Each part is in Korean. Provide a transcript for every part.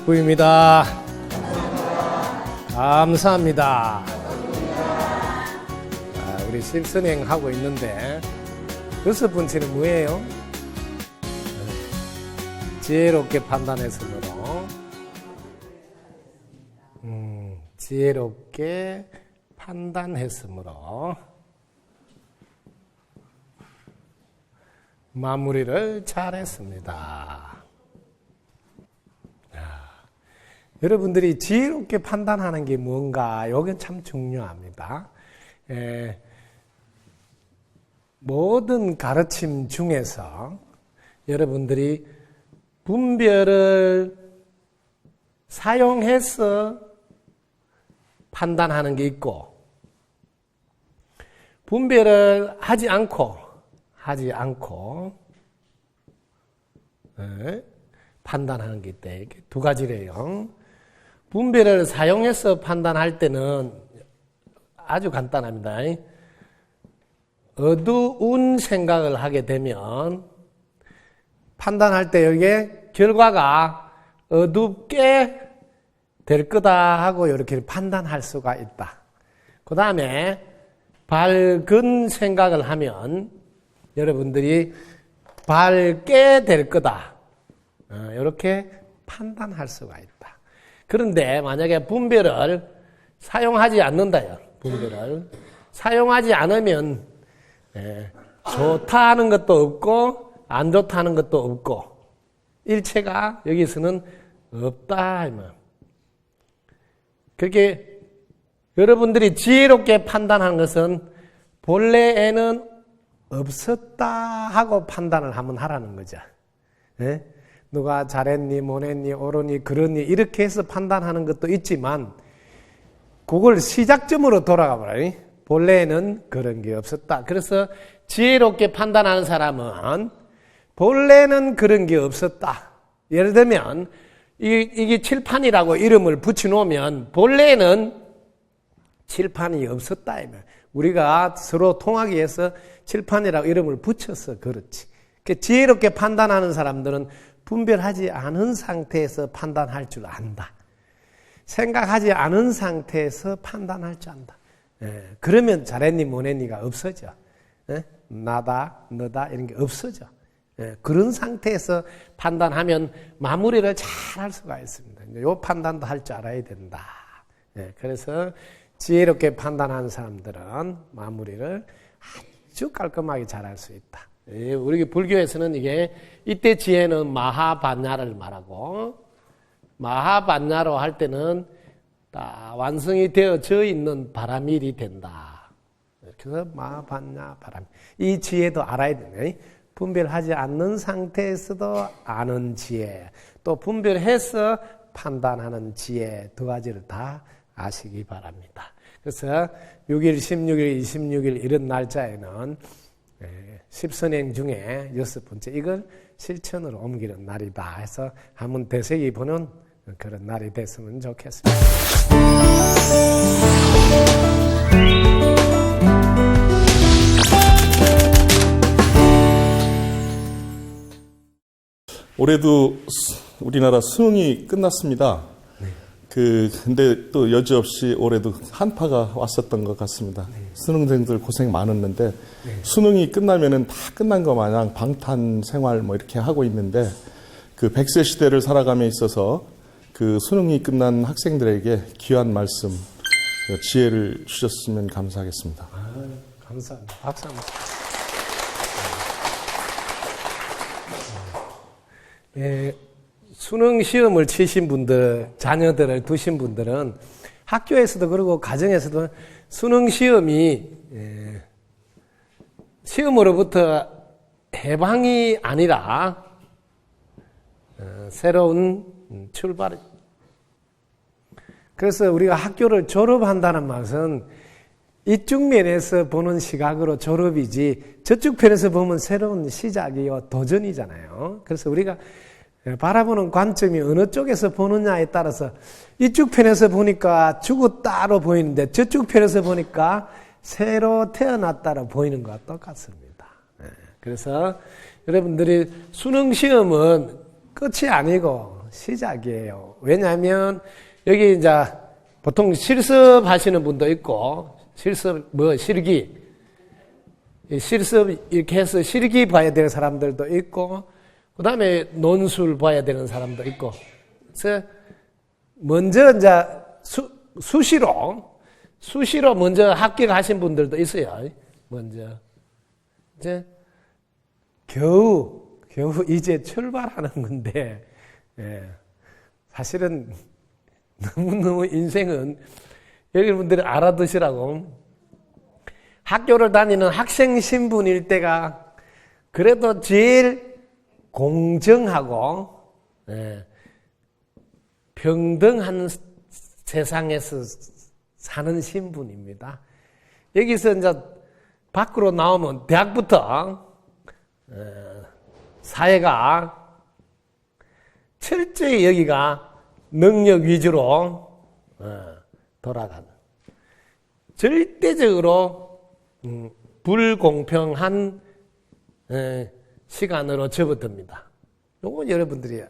덕구입니다. 감사합니다. 우리 실선행 하고 있는데 6번째는 뭐예요? 지혜롭게 판단했으므로 지혜롭게 판단했으므로 마무리를 잘했습니다. 여러분들이 지혜롭게 판단하는 게 뭔가, 이건 참 중요합니다. 모든 가르침 중에서 여러분들이 분별을 사용해서 판단하는 게 있고, 분별을 하지 않고 판단하는 게 있다. 이게 두 가지래요. 분별을 사용해서 판단할 때는 아주 간단합니다. 어두운 생각을 하게 되면 판단할 때 이게 결과가 어둡게 될 거다 하고 이렇게 판단할 수가 있다. 그 다음에 밝은 생각을 하면 여러분들이 밝게 될 거다. 이렇게 판단할 수가 있다. 그런데 만약에 분별을 사용하지 않는다요. 분별을 사용하지 않으면 좋다 하는 것도 없고 안 좋다 하는 것도 없고 일체가 여기서는 없다. 그렇게 여러분들이 지혜롭게 판단하는 것은 본래에는 없었다 하고 판단을 한번 하라는 거죠. 누가 잘했니, 못했니, 옳으니, 그러니 이렇게 해서 판단하는 것도 있지만 그걸 시작점으로 돌아가 버려요. 본래에는 그런 게 없었다. 그래서 지혜롭게 판단하는 사람은 본래는 그런 게 없었다. 예를 들면 이게 칠판이라고 이름을 붙여놓으면 본래는 칠판이 없었다. 우리가 서로 통하기 위해서 칠판이라고 이름을 붙여서 그렇지. 지혜롭게 판단하는 사람들은 분별하지 않은 상태에서 판단할 줄 안다. 생각하지 않은 상태에서 판단할 줄 안다. 그러면 잘했니 못했니가 없어져. 나다 너다 이런 게 없어져. 그런 상태에서 판단하면 마무리를 잘 할 수가 있습니다. 이 판단도 할 줄 알아야 된다. 그래서 지혜롭게 판단하는 사람들은 마무리를 아주 깔끔하게 잘 할 수 있다. 우리 불교에서는 이때 지혜는 마하반야를 말하고, 마하반야로 할 때는 다 완성이 되어져 있는 바라밀이 된다. 그래서 마하반야 바라밀. 이 지혜도 알아야 되네. 분별하지 않는 상태에서도 아는 지혜, 또 분별해서 판단하는 지혜 두 가지를 다 아시기 바랍니다. 그래서 6일, 16일, 26일 이런 날짜에는 십선행 중에 6번째 이걸 실천으로 옮기는 날이다 해서 한번 되새기 보는 그런 날이 됐으면 좋겠습니다. 올해도 우리나라 수능이 끝났습니다. 근데 또 여지없이 올해도 한파가 왔었던 것 같습니다. 수능생들 고생 많았는데, 수능이 끝나면은 다 끝난 것 마냥 방탄 생활 이렇게 하고 있는데, 그 100세 시대를 살아감에 있어서 그 수능이 끝난 학생들에게 귀한 말씀, 지혜를 주셨으면 감사하겠습니다. 감사합니다. 박수 한번. 수능 시험을 치신 분들, 자녀들을 두신 분들은 학교에서도 그러고 가정에서도 수능 시험이 시험으로부터 해방이 아니라 새로운 출발. 그래서 우리가 학교를 졸업한다는 것은 이쪽 면에서 보는 시각으로 졸업이지 저쪽 편에서 보면 새로운 시작이요 도전이잖아요. 그래서 우리가 바라보는 관점이 어느 쪽에서 보느냐에 따라서 이쪽 편에서 보니까 죽었다로 보이는데 저쪽 편에서 보니까 새로 태어났다로 보이는 것과 똑같습니다. 그래서 여러분들이 수능 시험은 끝이 아니고 시작이에요. 왜냐하면 여기 이제 보통 실습하시는 분도 있고 실습 실기 이렇게 해서 실기 봐야 되는 사람들도 있고 그 다음에 논술 봐야 되는 사람도 있고 그래서 먼저 이제 수시로 먼저 합격하신 분들도 있어요. 먼저 이제 겨우 이제 출발하는 건데 사실은 너무너무 인생은 여러분들이 알아두시라고 학교를 다니는 학생 신분일 때가 그래도 제일 공정하고 평등한 세상에서 사는 신분입니다. 여기서 이제 밖으로 나오면 대학부터 사회가 철저히 여기가 능력 위주로 돌아가는 절대적으로 불공평한 시간으로 접어듭니다. 요건 여러분들이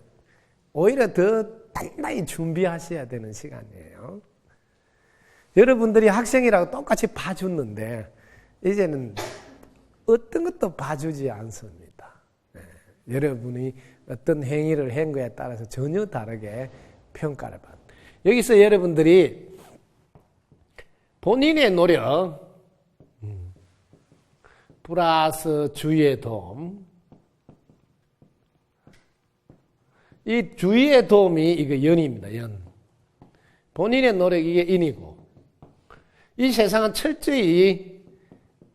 오히려 더 단단히 준비하셔야 되는 시간이에요. 여러분들이 학생이라고 똑같이 봐줬는데 이제는 어떤 것도 봐주지 않습니다. 여러분이 어떤 행위를 한 거에 따라서 전혀 다르게 평가를 받는. 여기서 여러분들이 본인의 노력 플러스 주위의 도움, 이 주위의 도움이 이거 연입니다. 연. 본인의 노력이 이게 인이고 이 세상은 철저히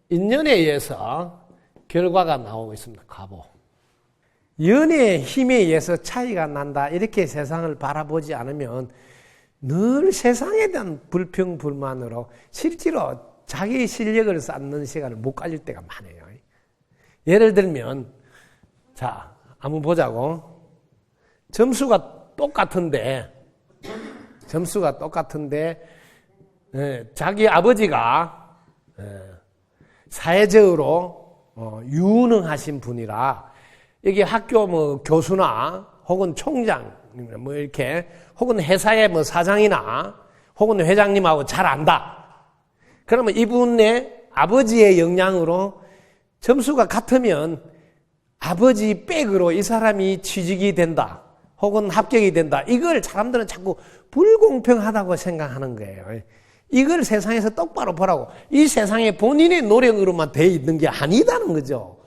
인연에 의해서 결과가 나오고 있습니다. 가보. 연의 힘에 의해서 차이가 난다. 이렇게 세상을 바라보지 않으면 늘 세상에 대한 불평불만으로 실제로 자기 실력을 쌓는 시간을 못 가질 때가 많아요. 예를 들면 자 한번 보자고. 점수가 똑같은데 자기 아버지가 사회적으로 유능하신 분이라 여기 학교 뭐 교수나 혹은 총장 뭐 이렇게 혹은 회사의 뭐 사장이나 혹은 회장님하고 잘 안다. 그러면 이분의 아버지의 영향으로 점수가 같으면 아버지 백으로 이 사람이 취직이 된다. 혹은 합격이 된다. 이걸 사람들은 자꾸 불공평하다고 생각하는 거예요. 이걸 세상에서 똑바로 보라고. 이 세상에 본인의 노력으로만 돼 있는 게 아니다는 거죠.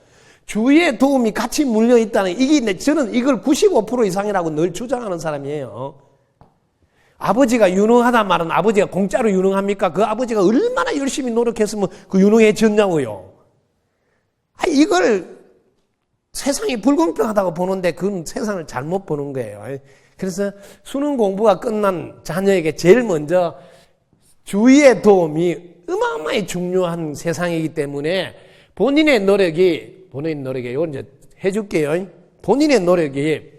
주위의 도움이 같이 물려 있다는 이게 저는 이걸 95% 이상이라고 늘 주장하는 사람이에요. 아버지가 유능하단 말은 아버지가 공짜로 유능합니까? 그 아버지가 얼마나 열심히 노력했으면 그 유능해졌냐고요. 이걸 세상이 불공평하다고 보는데 그건 세상을 잘못 보는 거예요. 그래서 수능 공부가 끝난 자녀에게 제일 먼저 주위의 도움이 어마어마히 중요한 세상이기 때문에 본인의 노력이 이걸 이제 해줄게요. 본인의 노력이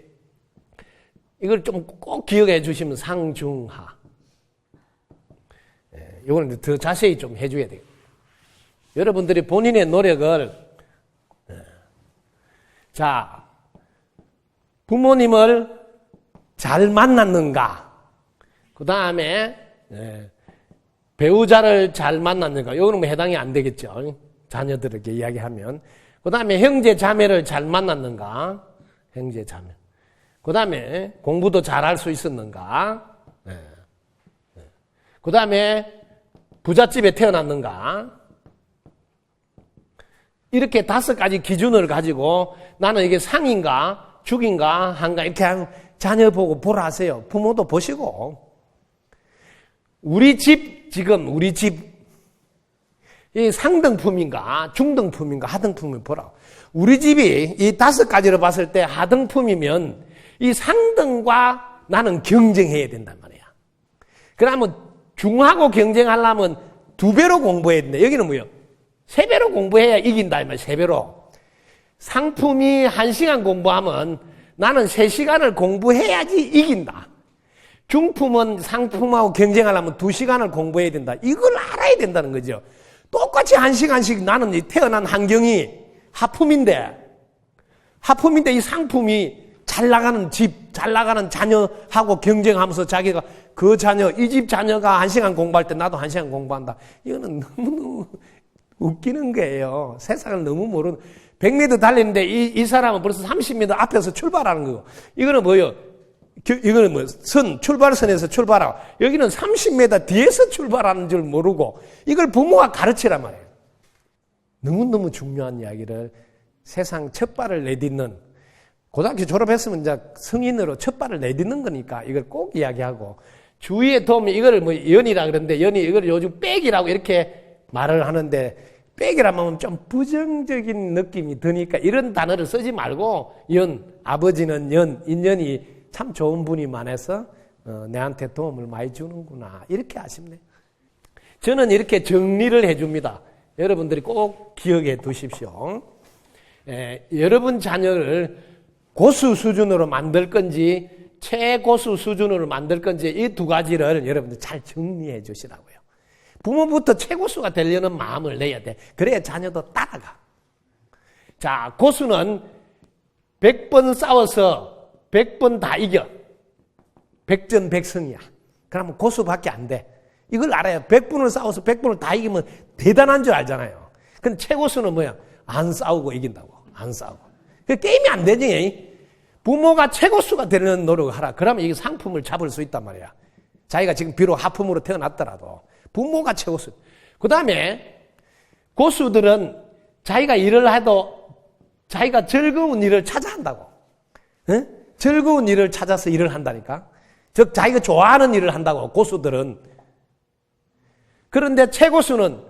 이걸 좀 꼭 기억해 주시면 상중하. 이거는 더 자세히 좀 해줘야 돼요. 여러분들이 본인의 노력을 자, 부모님을 잘 만났는가? 그 다음에 배우자를 잘 만났는가? 이거는 뭐 해당이 안 되겠죠. 자녀들에게 이야기하면. 그 다음에 형제 자매를 잘 만났는가? 형제 자매. 그 다음에 공부도 잘할 수 있었는가? 그 다음에 부잣집에 태어났는가? 이렇게 5가지 기준을 가지고 나는 이게 상인가 죽인가 한가 이렇게 자녀 보고 보라 하세요. 부모도 보시고. 우리 집, 이 상등품인가, 중등품인가, 하등품인가 보라. 우리 집이 이 5가지로 봤을 때 하등품이면 이 상등과 나는 경쟁해야 된단 말이야. 그러면 중하고 경쟁하려면 2배로 공부해야 된다. 여기는 뭐예요? 3배로 공부해야 이긴다. 이 말, 3배로. 상품이 1시간 공부하면 나는 3시간을 공부해야지 이긴다. 중품은 상품하고 경쟁하려면 2시간을 공부해야 된다. 이걸 알아야 된다는 거죠. 똑같이 1시간씩 나는 태어난 환경이 하품인데 이 상품이 잘 나가는 집, 잘 나가는 자녀하고 경쟁하면서 자기가 그 자녀, 이 집 자녀가 1시간 공부할 때 나도 1시간 공부한다. 이거는 너무 웃기는 거예요. 세상을 너무 모르는. 100m 달리는데 이 사람은 벌써 30m 앞에서 출발하는 거고. 이거는 뭐예요? 이거는 뭐 출발선에서 출발하고 여기는 30m 뒤에서 출발하는 줄 모르고 이걸 부모가 가르치란 말이에요. 너무너무 중요한 이야기를 세상 첫 발을 내딛는 고등학교 졸업했으면 이제 성인으로 첫 발을 내딛는 거니까 이걸 꼭 이야기하고 주위에 도움이 이거를 뭐 연이라 그러는데 연이 이걸 요즘 백이라고 이렇게 말을 하는데 백이라면 하면 좀 부정적인 느낌이 드니까 이런 단어를 쓰지 말고 아버지는 인연이 참 좋은 분이 많아서 내한테 도움을 많이 주는구나 이렇게 아시면 저는 이렇게 정리를 해줍니다. 여러분들이 꼭 기억해 두십시오. 여러분 자녀를 고수 수준으로 만들 건지 최고수 수준으로 만들 건지 이 2가지를 여러분들 잘 정리해 주시라고요. 부모부터 최고수가 되려는 마음을 내야 돼. 그래야 자녀도 따라가. 자, 고수는 100번 싸워서 100번 다 이겨. 백전백승이야. 그러면 고수밖에 안 돼. 이걸 알아요. 100분을 싸워서 100분을 다 이기면 대단한 줄 알잖아요. 근데 최고수는 뭐야? 안 싸우고 이긴다고. 안 싸우고. 그 게임이 안 되지. 부모가 최고수가 되려는 노력을 하라. 그러면 이게 상품을 잡을 수 있단 말이야. 자기가 지금 비록 하품으로 태어났더라도 부모가 최고수. 그 다음에 고수들은 자기가 일을 해도 자기가 즐거운 일을 찾아 한다고. 응? 즐거운 일을 찾아서 일을 한다니까. 즉 자기가 좋아하는 일을 한다고 고수들은. 그런데 최고수는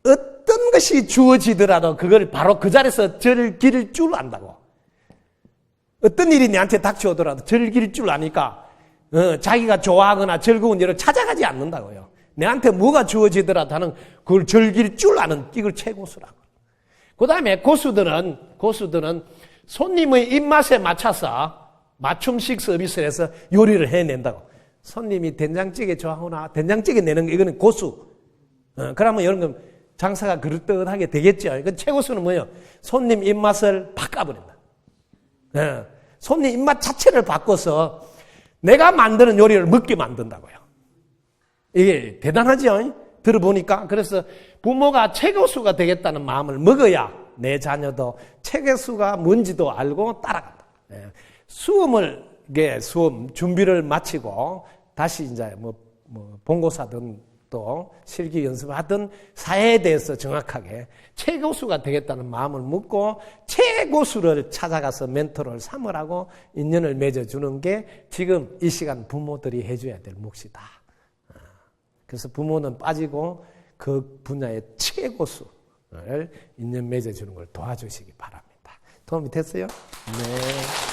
어떤 것이 주어지더라도 그걸 바로 그 자리에서 즐길 줄 안다고. 어떤 일이 내한테 닥쳐오더라도 즐길 줄 아니까 자기가 좋아하거나 즐거운 일을 찾아가지 않는다고요. 내한테 뭐가 주어지더라도 하는 그걸 즐길 줄 아는 이걸 최고수라고. 그 다음에 고수들은 손님의 입맛에 맞춰서 맞춤식 서비스를 해서 요리를 해낸다고. 손님이 된장찌개 좋아하구나. 된장찌개 내는 거 이거는 고수. 그러면 이런 건 장사가 그릇하게 되겠죠. 그 최고수는 뭐예요? 손님 입맛을 바꿔버린다. 손님 입맛 자체를 바꿔서 내가 만드는 요리를 먹게 만든다고요. 이게 대단하죠? 들어보니까. 그래서 부모가 최고수가 되겠다는 마음을 먹어야 내 자녀도 최고수가 뭔지도 알고 따라간다. 수험 준비를 마치고 다시 이제 본고사든 또 실기 연습하든 사회에 대해서 정확하게 최고수가 되겠다는 마음을 먹고 최고수를 찾아가서 멘토를 삼으라고 인연을 맺어주는 게 지금 이 시간 부모들이 해줘야 될 몫이다. 그래서 부모는 빠지고 그 분야의 최고수를 인연 맺어주는 걸 도와주시기 바랍니다. 도움이 됐어요? 네.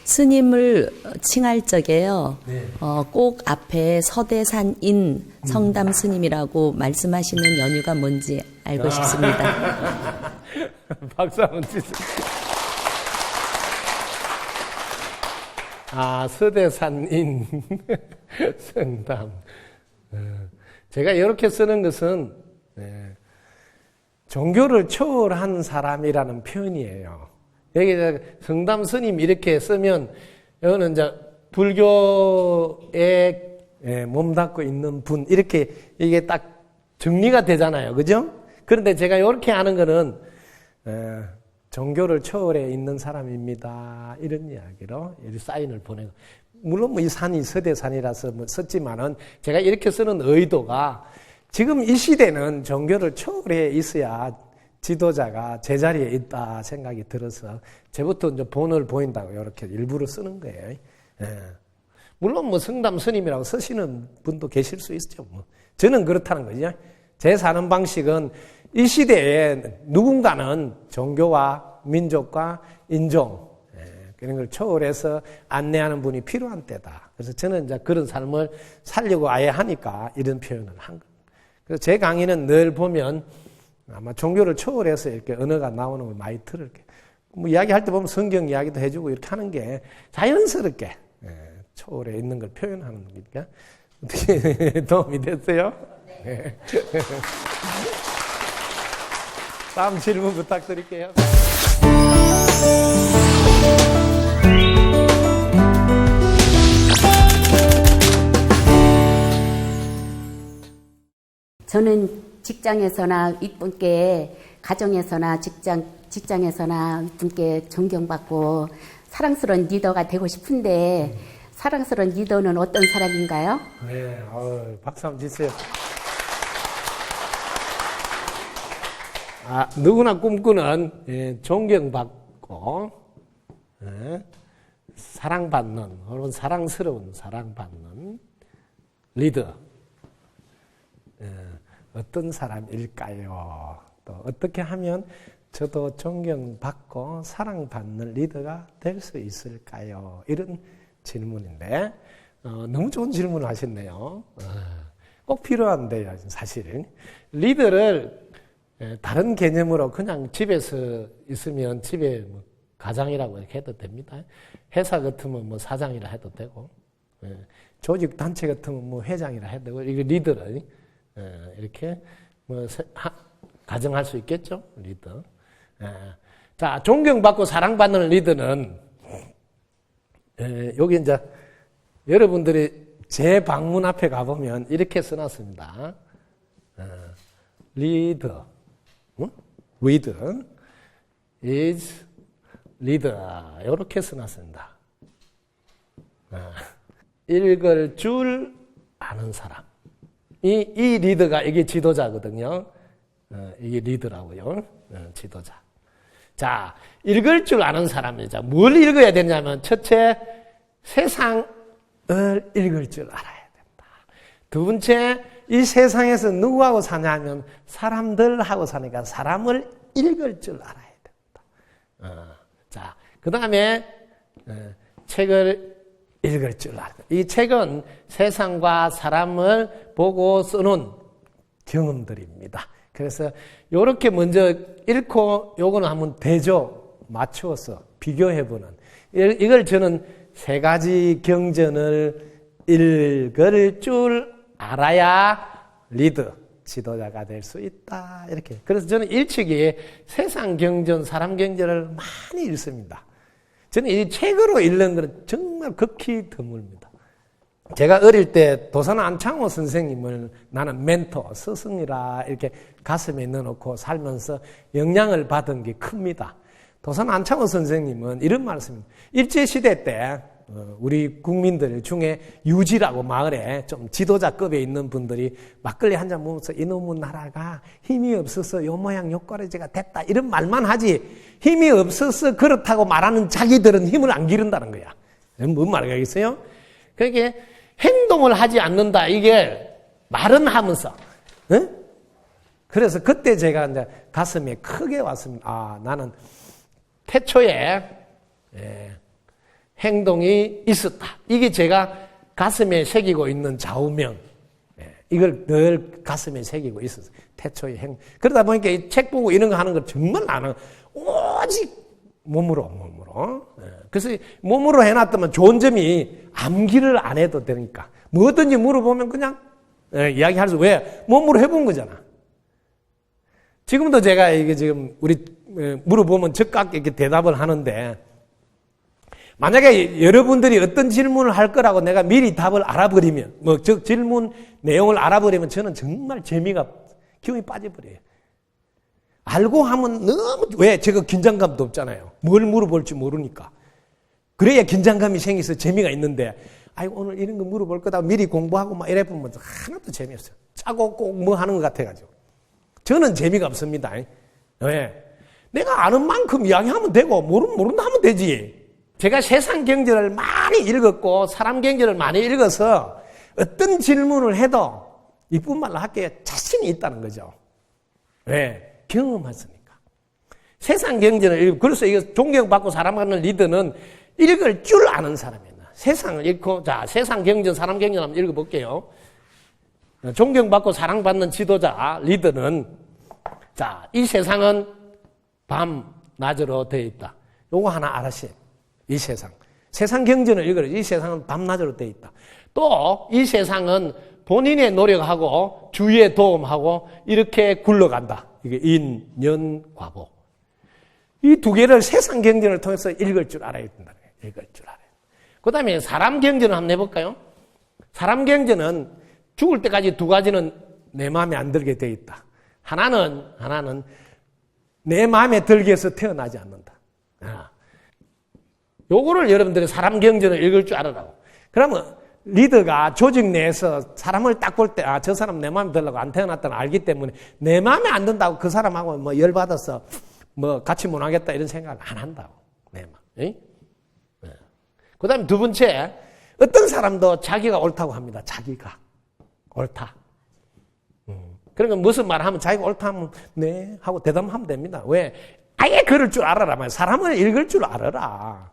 스님을 칭할 적에요. 네. 꼭 앞에 서대산인 성담 스님이라고 말씀하시는 연유가 뭔지 알고 싶습니다. 박수 한번 주세요. 서대산인 성담. 제가 이렇게 쓰는 것은 종교를 초월한 사람이라는 표현이에요. 여기 성담 스님 이렇게 쓰면 이거는 이제 불교에 몸담고 있는 분 이렇게 이게 딱 정리가 되잖아요, 그죠? 그런데 제가 이렇게 하는 거는 종교를 초월해 있는 사람입니다. 이런 이야기로 사인을 보내고 물론 뭐 이 산이 서대산이라서 뭐 썼지만은 제가 이렇게 쓰는 의도가 지금 이 시대는 종교를 초월해 있어야 지도자가 제자리에 있다 생각이 들어서 제부터 이제 본을 보인다고 이렇게 일부러 쓰는 거예요. 예. 물론 뭐 성담 스님이라고 쓰시는 분도 계실 수 있죠. 뭐. 저는 그렇다는 거죠. 제 사는 방식은 이 시대에 누군가는 종교와 민족과 인종 그런 걸 초월해서 안내하는 분이 필요한 때다. 그래서 저는 이제 그런 삶을 살려고 아예 하니까 이런 표현을 한 겁니다. 그래서 제 강의는 늘 보면 아마 종교를 초월해서 이렇게 언어가 나오는 걸 많이 들을 게. 뭐 이야기할 때 보면 성경 이야기도 해주고 이렇게 하는 게 자연스럽게 초월해 있는 걸 표현하는 거니까 어떻게 도움이 됐어요? 네. 다음 질문 부탁드릴게요. 저는 직장에서나 윗분께 가정에서나 직장에서나 윗분께 존경받고 사랑스러운 리더가 되고 싶은데 사랑스러운 리더는 어떤 사람인가요? 네, 박수 한번 주세요. 누구나 꿈꾸는 존경받고 사랑받는 혹은 사랑스러운 사랑받는 리더 어떤 사람일까요? 또 어떻게 하면 저도 존경받고 사랑받는 리더가 될 수 있을까요? 이런 질문인데 너무 좋은 질문을 하셨네요. 꼭 필요한데요, 사실은. 리더를 다른 개념으로 그냥 집에서 있으면 집에 뭐 가장이라고 이렇게 해도 됩니다. 회사 같으면 뭐 사장이라 해도 되고, 조직 단체 같으면 뭐 회장이라 해도 되고, 이거 리더를 이렇게 뭐 가정할 수 있겠죠, 리더. 자, 존경받고 사랑받는 리더는 여기 이제 여러분들이 제 방문 앞에 가보면 이렇게 써놨습니다. 리더, leader is leader 이렇게 써놨습니다. 읽을 줄 아는 사람. 이 리더가 이게 지도자거든요. 이게 리더라고요. 지도자. 자, 읽을 줄 아는 사람이죠. 뭘 읽어야 되냐면 첫째, 세상을 읽을 줄 알아야 된다. 두 번째, 이 세상에서 누구하고 사냐면 사람들하고 사니까 사람을 읽을 줄 알아야 된다. 자, 그 다음에 책을 읽을 줄 알아야 된다. 이 책은 세상과 사람을 보고 쓰는 경험들입니다. 그래서 요렇게 먼저 읽고 요거는 한번 대조 맞추어서 비교해보는 이걸 저는 세 가지 경전을 읽을 줄 알아야 리더, 지도자가 될 수 있다. 이렇게. 그래서 저는 일찍이 세상 경전, 사람 경전을 많이 읽습니다. 저는 이 책으로 읽는 것은 정말 극히 드뭅니다. 제가 어릴 때 도산 안창호 선생님을 나는 멘토, 스승이라 이렇게 가슴에 넣어놓고 살면서 영향을 받은 게 큽니다. 도산 안창호 선생님은 이런 말씀입니다. 일제시대 때 우리 국민들 중에 유지라고 마을에 좀 지도자급에 있는 분들이 막걸리 한 잔 먹으면서 이놈의 나라가 힘이 없어서 요 모양 요 꼴레지가 됐다 이런 말만 하지 힘이 없어서 그렇다고 말하는 자기들은 힘을 안 기른다는 거야. 뭔 말이겠어요? 그러니까 행동을 하지 않는다. 이게 말은 하면서. 그래서 그때 제가 이제 가슴에 크게 왔습니다. 나는 태초에 행동이 있었다. 이게 제가 가슴에 새기고 있는 좌우명. 이걸 늘 가슴에 새기고 있었어요. 태초의 그러다 보니까 이 책 보고 이런 거 하는 걸 정말 안 하고, 오직 몸으로. 그래서 몸으로 해놨다면 좋은 점이 암기를 안 해도 되니까. 뭐든지 물어보면 그냥 이야기할 수, 왜? 몸으로 해본 거잖아. 지금도 제가 이게 지금 우리 물어보면 즉각 이렇게 대답을 하는데, 만약에 여러분들이 어떤 질문을 할 거라고 내가 미리 답을 알아버리면, 즉 질문 내용을 알아버리면 저는 정말 재미가, 기운이 빠져버려요. 알고 하면 너무, 왜? 제가 긴장감도 없잖아요. 뭘 물어볼지 모르니까. 그래야 긴장감이 생겨서 재미가 있는데, 아이고, 오늘 이런 거 물어볼 거다. 미리 공부하고 막 이래 보면 하나도 재미없어요. 짜고 꼭 뭐 하는 것 같아가지고. 저는 재미가 없습니다. 왜? 내가 아는 만큼 이야기하면 되고, 모른다 하면 되지. 제가 세상 경제를 많이 읽었고, 사람 경제를 많이 읽어서 어떤 질문을 해도 이쁜 말로 할게 자신이 있다는 거죠. 왜? 경험했으니까. 세상 경제를 읽고, 그래서 이거 존경받고 사랑받는 리더는 읽을 줄 아는 사람이에요. 세상을 읽고, 자, 세상 경제, 사람 경제 한번 읽어볼게요. 존경받고 사랑받는 지도자, 리더는, 자, 이 세상은 밤, 낮으로 되어 있다. 요거 하나 알았어요. 이 세상. 세상 경제는 읽어요. 이 세상은 밤, 낮으로 되어 있다. 또, 이 세상은 본인의 노력하고, 주위의 도움하고, 이렇게 굴러간다. 이게 인, 연, 과보. 이 두 개를 세상 경전을 통해서 읽을 줄 알아야 된다. 읽을 줄 알아야 된다. 그 다음에 사람 경전을 한번 해볼까요? 사람 경전은 죽을 때까지 두 가지는 내 마음에 안 들게 되어 있다. 하나는 내 마음에 들게 해서 태어나지 않는다. 요거를 여러분들이 사람 경전을 읽을 줄 알아라고. 그러면 리더가 조직 내에서 사람을 딱 볼 때, 저 사람 내 마음에 들려고 안 태어났다는 알기 때문에 내 마음에 안 든다고 그 사람하고 뭐 열받아서 뭐 같이 못 하겠다 이런 생각을 안 한다고. 내 마음. 네. 그 다음에 두 번째, 어떤 사람도 자기가 옳다고 합니다. 자기가. 옳다. 그러니까 무슨 말을 하면 자기가 옳다 하면 네 하고 대답하면 됩니다. 왜? 아예 그럴 줄 알아라 말이야. 사람을 읽을 줄 알아라.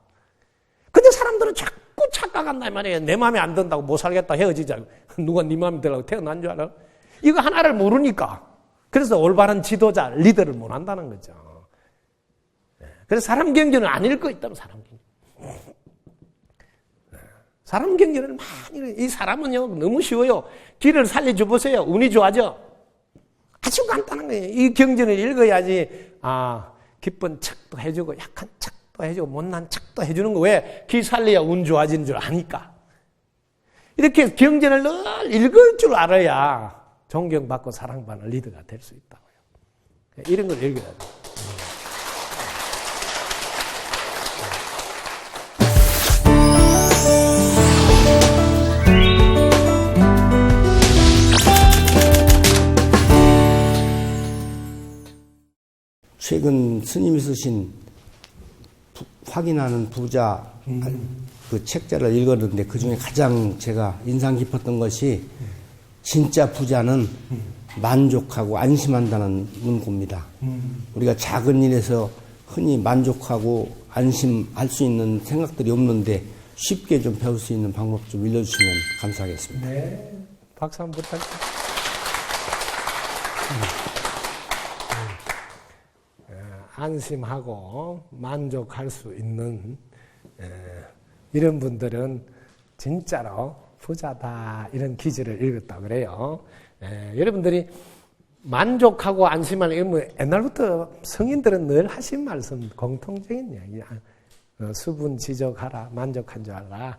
근데 사람들은 자꾸 착각한다 말이에요. 내 마음에 안 든다고 못 살겠다 헤어지자. 누가 네 마음에 들라고 태어난 줄 알아? 이거 하나를 모르니까. 그래서 올바른 지도자, 리더를 못 한다는 거죠. 그래서 사람 경전을 안 읽고 있다면 사람 경전. 사람 경전을 많이, 이 사람은요, 너무 쉬워요. 길을 살려줘 보세요. 운이 좋아져. 아주 간단한 거예요. 이 경전을 읽어야지, 기쁜 척도 해주고, 약한 척도 해주고, 못난 척도 해주는 거. 왜? 길 살려야 운 좋아지는 줄 아니까. 이렇게 경전을 늘 읽을 줄 알아야 존경받고 사랑받는 리더가 될 수 있다고요. 이런 걸 읽어야 돼요. 최근 스님이 쓰신 확인하는 부자 그 책자를 읽었는데 그중에 가장 제가 인상 깊었던 것이 진짜 부자는 만족하고 안심한다는 문구입니다. 우리가 작은 일에서 흔히 만족하고 안심할 수 있는 생각들이 없는데 쉽게 좀 배울 수 있는 방법 좀 알려주시면 감사하겠습니다. 네. 박수 한번 부탁드립니다. 안심하고 만족할 수 있는 이런 분들은 진짜로 부자다 이런 기질을 읽었다고 그래요. 여러분들이 만족하고 안심하는 이건 옛날부터 성인들은 늘 하신 말씀 공통적인 이야기야. 수분 지적하라, 만족한 줄 알아,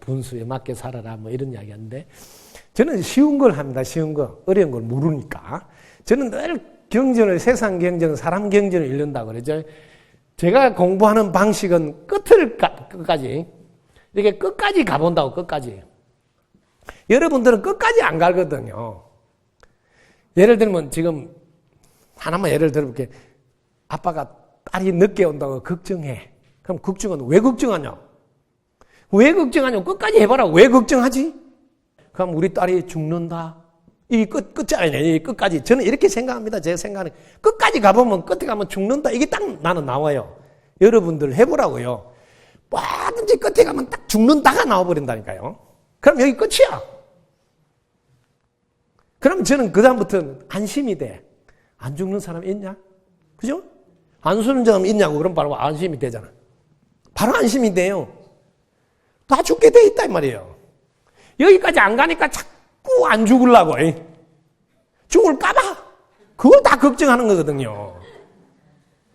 분수에 맞게 살아라 뭐 이런 이야기인데 저는 쉬운 걸 합니다. 쉬운 거 어려운 걸 모르니까 저는 늘 경전을, 세상 경전은 사람 경전을 읽는다고 그러죠. 제가 공부하는 방식은 끝까지, 이렇게 끝까지 가본다고, 끝까지. 여러분들은 끝까지 안 가거든요. 예를 들면 지금, 하나만 예를 들어볼게. 아빠가 딸이 늦게 온다고 걱정해. 그럼 걱정은 왜 걱정하냐? 왜 걱정하냐? 끝까지 해봐라. 왜 걱정하지? 그럼 우리 딸이 죽는다. 이 끝자리네, 이 끝까지. 저는 이렇게 생각합니다. 제 생각은. 끝까지 가보면, 끝에 가면 죽는다. 이게 딱 나는 나와요. 여러분들 해보라고요. 뭐든지 끝에 가면 딱 죽는다가 나와버린다니까요. 그럼 여기 끝이야. 그럼 저는 그다음부터는 안심이 돼. 안 죽는 사람 있냐? 그죠? 안 죽는 사람 있냐고. 그럼 바로 안심이 되잖아. 바로 안심이 돼요. 다 죽게 돼 있다, 이 말이에요. 여기까지 안 가니까 자꾸 안 죽으려고. 죽을까봐. 그걸 다 걱정하는 거거든요.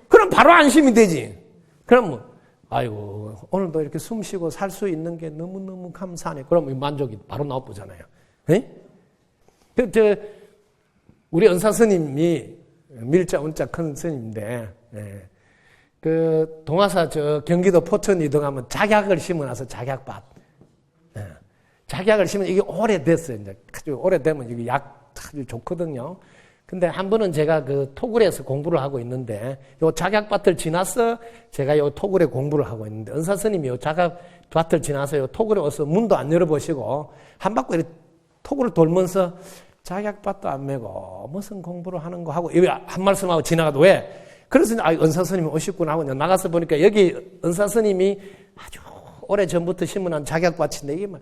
그럼 바로 안심이 되지. 그럼 뭐, 아이고, 오늘도 이렇게 숨 쉬고 살 수 있는 게 너무너무 감사하네. 그럼 만족이 바로 나와보잖아요. 우리 은사 스님이 밀자, 운자 큰 스님인데, 그 동화사 저 경기도 포천 이동하면 작약을 심어놔서 작약밭. 예. 작약을 심으면 이게 오래됐어요. 이제 아주 오래되면 이게 약 아주 좋거든요. 근데 한 번은 제가 그 토굴에서 공부를 하고 있는데 요 작약밭을 지나서 제가 요 토굴에 공부를 하고 있는데 은사 스님이 요 작약밭을 지나서 요 토굴에 와서 문도 안 열어보시고 한 바퀴 이렇게 토굴을 돌면서 작약밭도 안 메고 무슨 공부를 하는 거 하고 한 말씀하고 지나가도 왜? 그래서 은사 스님이 오셨구나 하고 나가서 보니까 여기 은사 스님이 아주 오래 전부터 심어놓은 작약밭인데 이게 막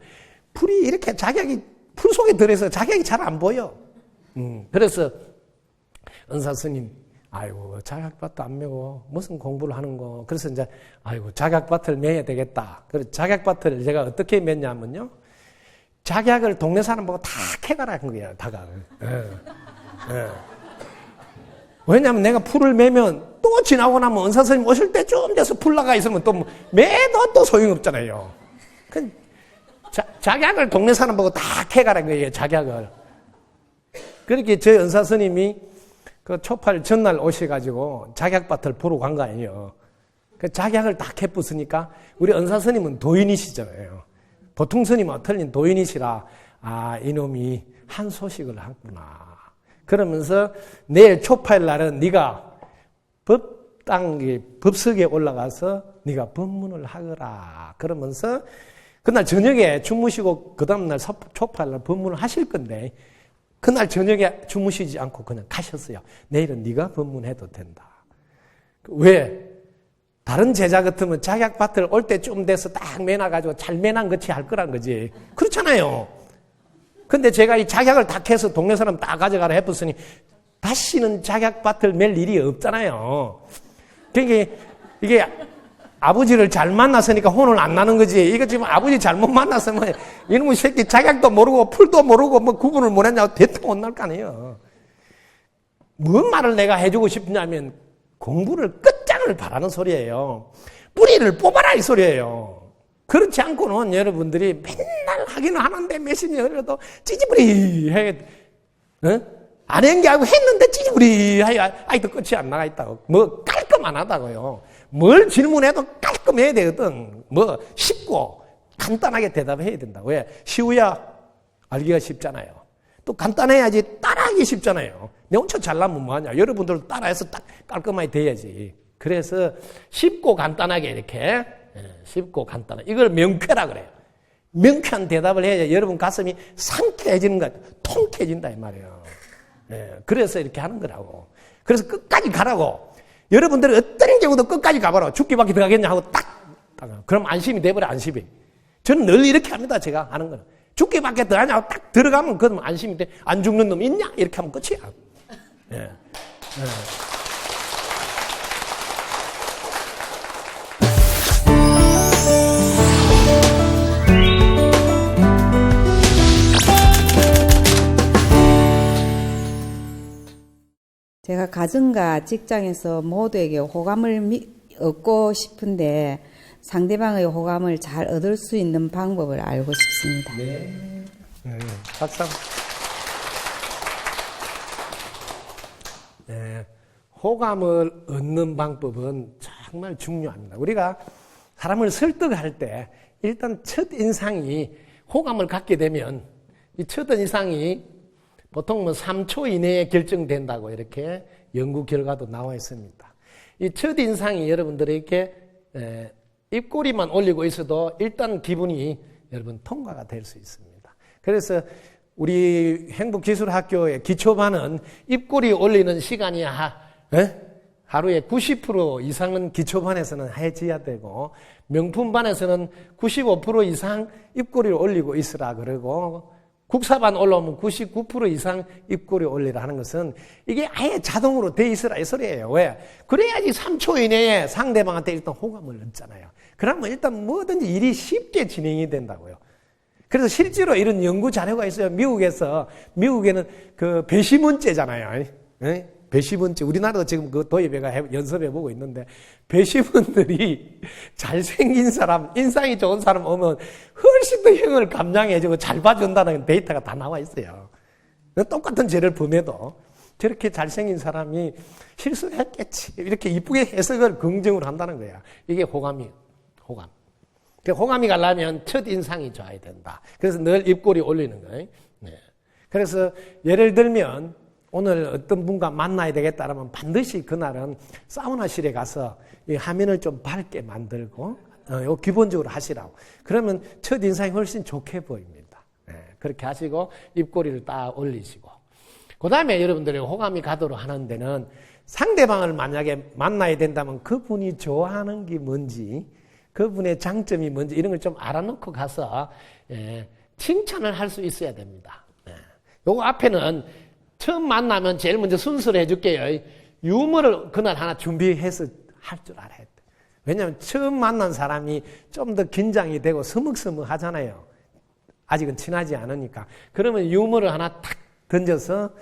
풀이 이렇게 풀 속에 들어서 작약이 잘 안 보여. 그래서 은사 스님, 아이고 작약밭도 안 메고 무슨 공부를 하는 거. 그래서 이제 아이고 작약밭을 메야 되겠다. 그래서 작약밭을 제가 어떻게 맸냐면요. 작약을 동네 사람 보고 다 캐가라는 거예요. 다가. 왜냐하면 내가 풀을 매면 또 지나고 나면 은사 스님 오실 때쯤 돼서 풀 나가 있으면 또 매도 또 소용없잖아요. 작약을 동네 사람 보고 다 캐가라는 거예요. 작약을. 그렇게 저희 은사 스님이 그 초팔 전날 오셔가지고 작약밭을 보러 간 거 아니에요. 그 작약을 다 캐부으니까 우리 은사 스님은 도인이시잖아요. 보통 스님은 틀린 도인이시라 이놈이 한 소식을 하구나. 그러면서 내일 초팔 날은 네가 법석에 올라가서 네가 법문을 하거라. 그러면서 그날 저녁에 주무시고 그 다음날 초팔 날 법문을 하실 건데 그날 저녁에 주무시지 않고 그냥 가셨어요. 내일은 네가 법문해도 된다. 왜? 다른 제자 같으면 작약밭을 올 때쯤 돼서 딱 매놔가지고 잘 매난 것이 할 거란 거지. 그렇잖아요. 근데 제가 이 작약을 다 캐서 동네 사람 다 가져가라 해봤으니 다시는 작약밭을 맬 일이 없잖아요. 그러니까 이게 아버지를 잘 만났으니까 혼을 안 나는 거지. 이거 지금 아버지 잘못 만났으면 이놈의 새끼 작약도 모르고 풀도 모르고 뭐 구분을 못 했냐고 대도 못 날 거 아니에요. 뭔 말을 내가 해주고 싶냐면 공부를 끝장을 바라는 소리예요. 뿌리를 뽑아라 이 소리예요. 그렇지 않고는 여러분들이 맨날 하기는 하는데 몇십 년 흘러도 찌지부리하게 안 한 게 아니고 했는데 찌지부리하게 아직도 끝이 안 나가 있다고. 뭐 깔끔 안 하다고요. 뭘 질문해도 깔끔해야 되거든. 뭐 쉽고 간단하게 대답해야 된다. 왜? 쉬우야 알기가 쉽잖아요. 또 간단해야지 따라하기 쉽잖아요. 내 혼자 잘나면 뭐하냐. 여러분들도 따라해서 딱 깔끔하게 돼야지. 그래서 쉽고 간단하게 이렇게 쉽고 간단하게 이걸 명쾌라 그래요. 명쾌한 대답을 해야 여러분 가슴이 상쾌해지는 거야. 통쾌해진다 이 말이에요. 그래서 이렇게 하는 거라고. 그래서 끝까지 가라고. 여러분들은 어떤 경우도 끝까지 가봐라. 죽기밖에 더 가겠냐 하고 딱. 그럼 안심이 돼버려 안심이. 저는 늘 이렇게 합니다. 제가 하는 거는. 죽기밖에 더 하냐고 딱 들어가면 그럼 안심이 돼. 안 죽는 놈 있냐? 이렇게 하면 끝이야. 제가 가정과 직장에서 모두에게 호감을 얻고 싶은데 상대방의 호감을 잘 얻을 수 있는 방법을 알고 싶습니다. 네. 박수. 네. 호감을 얻는 방법은 정말 중요합니다. 우리가 사람을 설득할 때 일단 첫 인상이 호감을 갖게 되면 이 첫 인상이 보통 3초 이내에 결정된다고 이렇게 연구 결과도 나와 있습니다. 이 첫 인상이 여러분들에게 입꼬리만 올리고 있어도 일단 기분이 여러분 통과가 될 수 있습니다. 그래서 우리 행복기술학교의 기초반은 입꼬리 올리는 시간이 하루에 90% 이상은 기초반에서는 해줘야 되고 명품반에서는 95% 이상 입꼬리를 올리고 있으라 그러고 국사반 올라오면 99% 이상 입꼬리 올리라 하는 것은 이게 아예 자동으로 돼 있으라 이 소리예요. 왜? 그래야지 3초 이내에 상대방한테 일단 호감을 얻잖아요. 그러면 일단 뭐든지 일이 쉽게 진행이 된다고요. 그래서 실제로 이런 연구 자료가 있어요. 미국에는 그 배심원제잖아요. 배심원제. 우리나라도 지금 그 도입해가 연습해보고 있는데 배심원들이 잘생긴 사람, 인상이 좋은 사람 오면 훨씬 더 형을 감량해주고 잘 봐준다는 데이터가 다 나와 있어요. 똑같은 죄를 범해도. 저렇게 잘생긴 사람이 실수했겠지. 이렇게 이쁘게 해석을 긍정으로 한다는 거야. 이게 호감이에요. 호감. 호감이 가려면 첫인상이 좋아야 된다. 그래서 늘 입꼬리 올리는 거예요. 네. 그래서 예를 들면 오늘 어떤 분과 만나야 되겠다 그러면 반드시 그날은 사우나실에 가서 이 화면을 좀 밝게 만들고 요 기본적으로 하시라고. 그러면 첫인상이 훨씬 좋게 보입니다. 네. 그렇게 하시고 입꼬리를 딱 올리시고 그 다음에 여러분들이 호감이 가도록 하는 데는 상대방을 만약에 만나야 된다면 그분이 좋아하는 게 뭔지 그분의 장점이 뭔지 이런 걸 좀 알아놓고 가서 칭찬을 할 수 있어야 됩니다. 요거 앞에는 처음 만나면 제일 먼저 순서를 해줄게요. 유머를 그날 하나 준비해서 할 줄 알아야 돼. 왜냐하면 처음 만난 사람이 좀 더 긴장이 되고 서먹서먹하잖아요. 아직은 친하지 않으니까. 그러면 유머를 하나 탁 던져서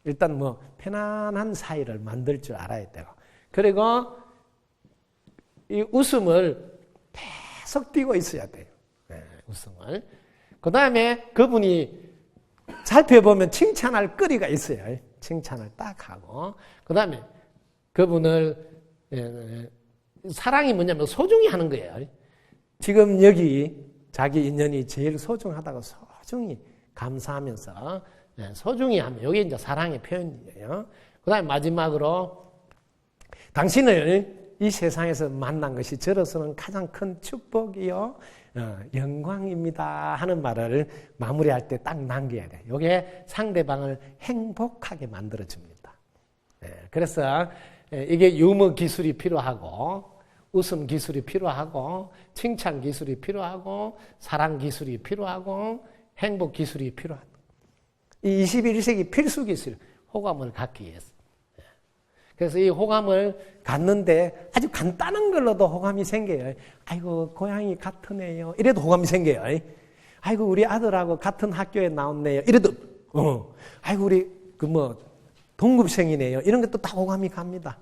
일단 뭐 편안한 사이를 만들 줄 알아야 되고 그리고 이 웃음을 계속 띄고 있어야 돼요. 웃음을. 그 다음에 그분이 살펴보면 칭찬할 거리가 있어요. 칭찬을 딱 하고. 그 다음에 그분을, 사랑이 뭐냐면 소중히 하는 거예요. 지금 여기 자기 인연이 제일 소중하다고 소중히 감사하면서, 소중히 하면, 이게 이제 사랑의 표현이에요. 그 다음에 마지막으로 당신을 이 세상에서 만난 것이 저로서는 가장 큰 축복이요, 영광입니다 하는 말을 마무리할 때 딱 남겨야 돼요. 이게 상대방을 행복하게 만들어줍니다. 그래서 이게 유머 기술이 필요하고 웃음 기술이 필요하고 칭찬 기술이 필요하고 사랑 기술이 필요하고 행복 기술이 필요하다. 이 21세기 필수 기술, 호감을 갖기 위해서. 그래서 이 호감을 갖는데 아주 간단한 걸로도 호감이 생겨요. 아이고 고향이 같은 애요. 이래도 호감이 생겨요. 아이고 우리 아들하고 같은 학교에 나왔네요. 이래도 아이고 우리 동급생이네요. 이런 것도 다 호감이 갑니다.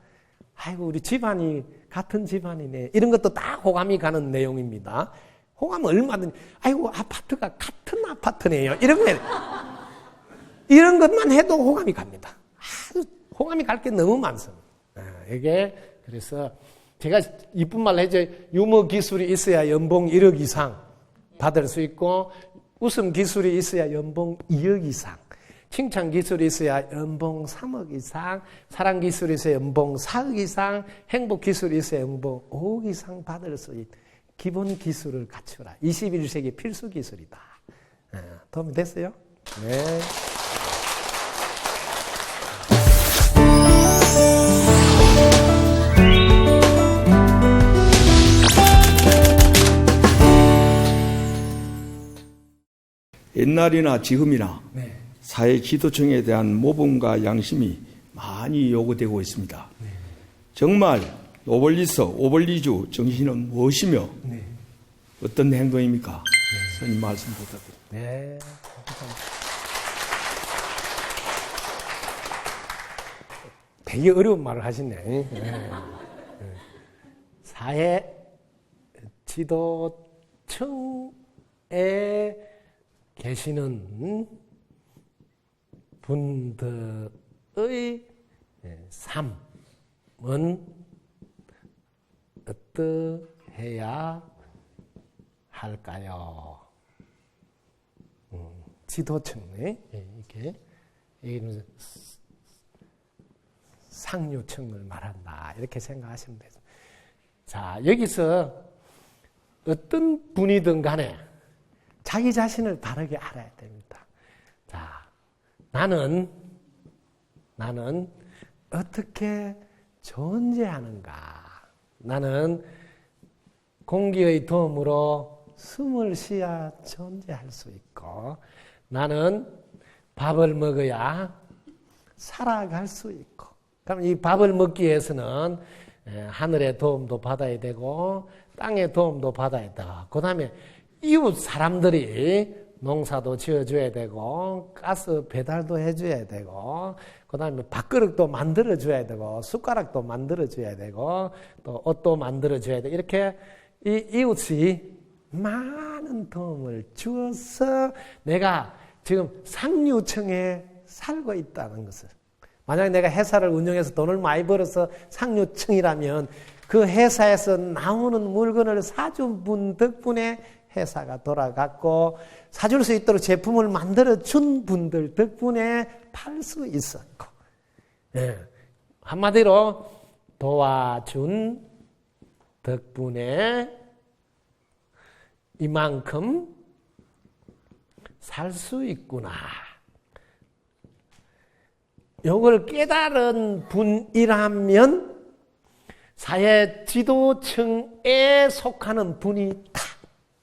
아이고 우리 집안이 같은 집안이네. 이런 것도 다 호감이 가는 내용입니다. 호감은 얼마든지 아이고 아파트가 같은 아파트네요. 이런 것만 해도 호감이 갑니다. 아주 호감이 갈 게 너무 많습니다. 이게 그래서 제가 이쁜 말 해줘. 유머 기술이 있어야 연봉 1억 이상 받을 수 있고 웃음 기술이 있어야 연봉 2억 이상 칭찬 기술이 있어야 연봉 3억 이상 사랑 기술이 있어야 연봉 4억 이상 행복 기술이 있어야 연봉 5억 이상 받을 수 있는 기본 기술을 갖추라. 21세기 필수 기술이다. 도움이 됐어요? 네. 옛날이나 지금이나 네. 사회 지도층에 대한 모범과 양심이 많이 요구되고 있습니다. 네. 정말 오블리서, 오블리주 정신은 무엇이며 네. 어떤 행동입니까? 선생님 말씀 부탁드립니다. 네. 되게 어려운 말을 하시네. 네. 사회 지도층에 계시는 분들의 삶은 어떠해야 할까요? 지도층에 이게 상류층을 말한다 이렇게 생각하시면 되죠. 자, 여기서 어떤 분이든 간에 자기 자신을 바르게 알아야 됩니다. 자, 나는 어떻게 존재하는가? 나는 공기의 도움으로 숨을 쉬어야 존재할 수 있고, 나는 밥을 먹어야 살아갈 수 있고, 그럼 이 밥을 먹기 위해서는 하늘의 도움도 받아야 되고, 땅의 도움도 받아야 되고, 그 다음에 이웃 사람들이 농사도 지어줘야 되고 가스 배달도 해줘야 되고 그 다음에 밥그릇도 만들어줘야 되고 숟가락도 만들어줘야 되고 또 옷도 만들어줘야 되고 이렇게 이 이웃이 많은 도움을 주어서 내가 지금 상류층에 살고 있다는 것을 만약에 내가 회사를 운영해서 돈을 많이 벌어서 상류층이라면 그 회사에서 나오는 물건을 사준 분 덕분에 회사가 돌아갔고, 사줄 수 있도록 제품을 만들어 준 분들 덕분에 팔 수 있었고, 예. 한마디로 도와준 덕분에 이만큼 살 수 있구나. 이걸 깨달은 분이라면 사회 지도층에 속하는 분이다.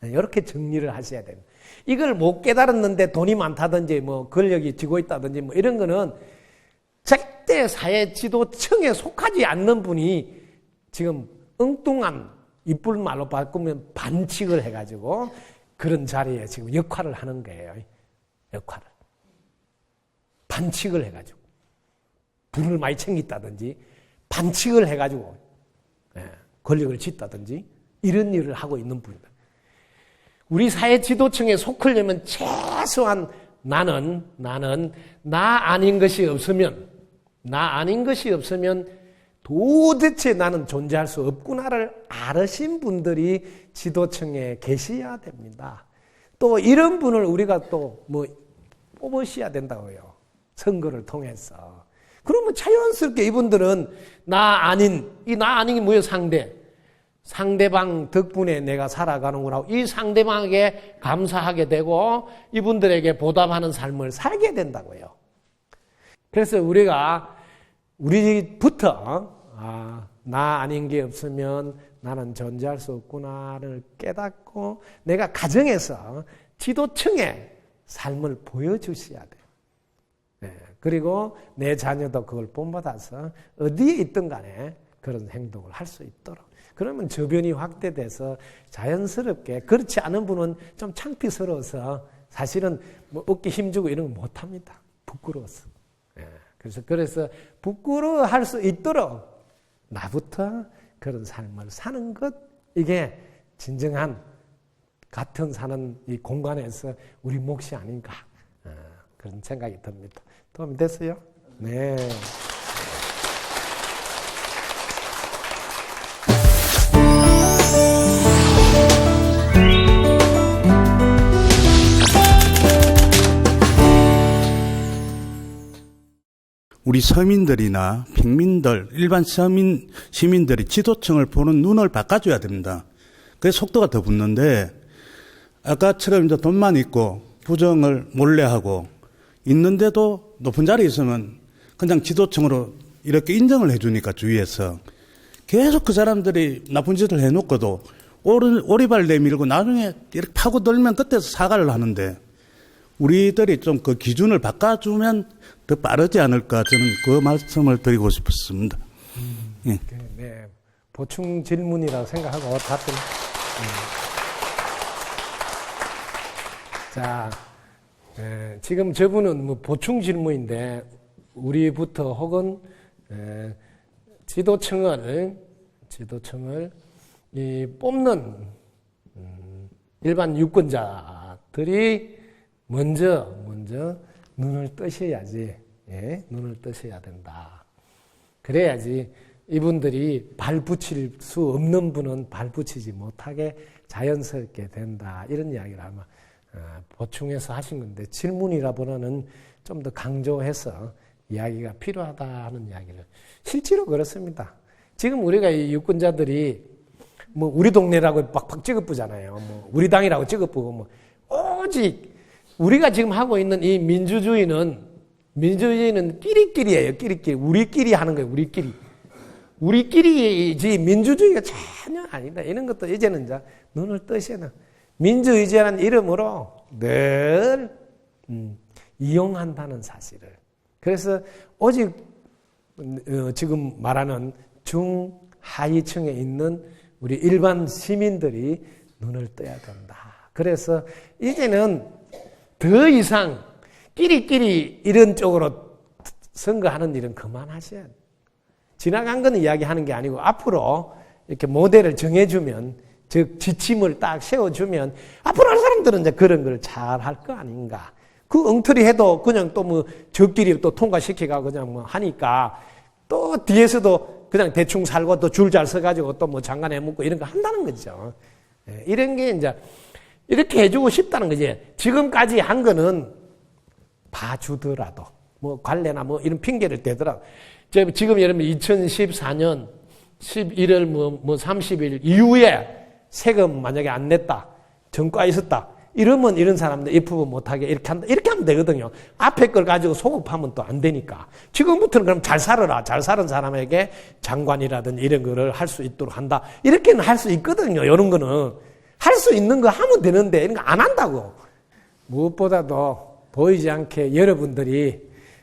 이렇게 정리를 하셔야 됩니다. 이걸 못 깨달았는데 돈이 많다든지 뭐 권력이 쥐고 있다든지 뭐 이런 거는 절대 사회 지도층에 속하지 않는 분이 지금 엉뚱한 이쁜 말로 바꾸면 반칙을 해가지고 그런 자리에 지금 역할을 하는 거예요. 역할을. 반칙을 해가지고. 돈을 많이 챙겼다든지 반칙을 해가지고 권력을 쥐다든지 이런 일을 하고 있는 분이다. 우리 사회 지도층에 속으려면 최소한 나는 나 아닌 것이 없으면 도대체 나는 존재할 수 없구나를 알으신 분들이 지도층에 계셔야 됩니다. 또 이런 분을 우리가 또 뭐 뽑으셔야 된다고요. 선거를 통해서. 그러면 자연스럽게 이분들은 나 아닌 게 뭐예요? 상대방 덕분에 내가 살아가는구나. 이 상대방에게 감사하게 되고 이분들에게 보답하는 삶을 살게 된다고요. 그래서 우리부터 나 아닌 게 없으면 나는 존재할 수 없구나를 깨닫고 내가 가정에서 지도층의 삶을 보여주셔야 돼요. 네. 그리고 내 자녀도 그걸 본받아서 어디에 있든 간에 그런 행동을 할 수 있도록. 그러면 저변이 확대돼서 자연스럽게, 그렇지 않은 분은 좀 창피스러워서 사실은 뭐 어깨 힘주고 이런 거 못합니다. 부끄러워서. 네. 그래서 부끄러워할 수 있도록 나부터 그런 삶을 사는 것, 이게 진정한 같은 사는 이 공간에서 우리 몫이 아닌가, 그런 생각이 듭니다. 도움이 됐어요? 네. 우리 서민들이나 평민들, 일반 시민들이 지도층을 보는 눈을 바꿔줘야 됩니다. 그래서 속도가 더 붙는데, 아까처럼 이제 돈만 있고 부정을 몰래 하고 있는데도 높은 자리에 있으면 그냥 지도층으로 이렇게 인정을 해주니까 주위에서 계속 그 사람들이 나쁜 짓을 해놓고도 오리발 내밀고 나중에 이렇게 파고들면 그때서 사과를 하는데, 우리들이 좀 그 기준을 바꿔주면 더 빠르지 않을까, 저는 그 말씀을 드리고 싶었습니다. 예. 네. 보충 질문이라고 생각하고 답변. 자, 지금 저분은 뭐 보충 질문인데, 우리부터 혹은 지도층을 뽑는 일반 유권자들이 먼저 눈을 뜨셔야지. 예, 눈을 뜨셔야 된다. 그래야지 이분들이 발 붙일 수 없는 분은 발 붙이지 못하게 자연스럽게 된다. 이런 이야기를 아마 보충해서 하신 건데, 질문이라보다는 좀 더 강조해서 이야기가 필요하다 하는 이야기를. 실제로 그렇습니다. 지금 우리가 이 유권자들이 뭐 우리 동네라고 빡빡 찍어보잖아요. 뭐 우리 당이라고 찍어보고, 뭐 오직 우리가 지금 하고 있는 이 민주주의는 끼리끼리예요. 끼리끼리. 우리끼리 하는 거예요. 우리끼리지 민주주의가 전혀 아니다. 이런 것도 이제는 이제 눈을 뜨시는, 민주의제라는 이름으로 늘 이용한다는 사실을. 그래서 오직 지금 말하는 중하위층에 있는 우리 일반 시민들이 눈을 떠야 된다. 그래서 이제는 더 이상 끼리끼리 이런 쪽으로 선거하는 일은 그만하셔야 돼요. 지나간 거는 이야기하는 게 아니고 앞으로 이렇게 모델을 정해주면, 즉 지침을 딱 세워주면 앞으로 할 사람들은 이제 그런 걸 잘 할 거 아닌가. 그 엉터리 해도 그냥 또 뭐 저끼리 또 통과시키가 그냥 뭐 하니까 또 뒤에서도 그냥 대충 살고 또 줄 잘 서가지고 또 뭐 장관 해먹고 이런 거 한다는 거죠. 예, 이런 게 이제 이렇게 해주고 싶다는 거지. 지금까지 한 거는 봐주더라도 뭐 관례나 뭐 이런 핑계를 대더라도 지금 예를 들면 2014년 11월 뭐 30일 이후에 세금 만약에 안 냈다. 전과에 있었다. 이러면 이런 사람들 입후보 못하게 이렇게 한다. 이렇게 하면 되거든요. 앞에 걸 가지고 소급하면 또 안 되니까. 지금부터는 그럼 잘 살아라. 잘 사는 사람에게 장관이라든 이런 거를 할 수 있도록 한다. 이렇게는 할 수 있거든요. 이런 거는. 할 수 있는 거 하면 되는데 이런 거 안 한다고. 무엇보다도 보이지 않게 여러분들이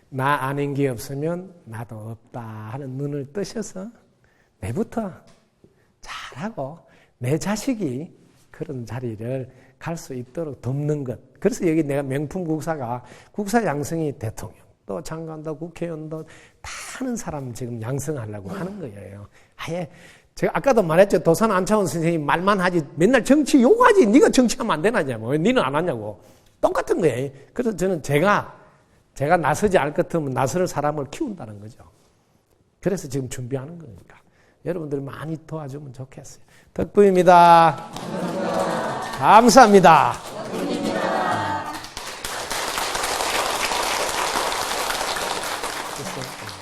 나 아는 게 없으면 나도 없다 하는 눈을 뜨셔서 내부터 잘하고 내 자식이 그런 자리를 갈 수 있도록 돕는 것. 그래서 여기 내가 명품 국사가 국사 양성이 대통령, 또 장관도 국회의원도 다 하는 사람 지금 양성하려고 하는 거예요. 아예 제가 아까도 말했죠. 도산 안차원 선생님 말만 하지 맨날 정치 욕하지. 네가 정치하면 안 되나냐고. 니는 안 하냐고. 똑같은 거예요. 그래서 저는 제가 나서지 않을 것 같으면 나설 사람을 키운다는 거죠. 그래서 지금 준비하는 거니까. 여러분들 많이 도와주면 좋겠어요. 덕부입니다. 감사합니다. 감사합니다.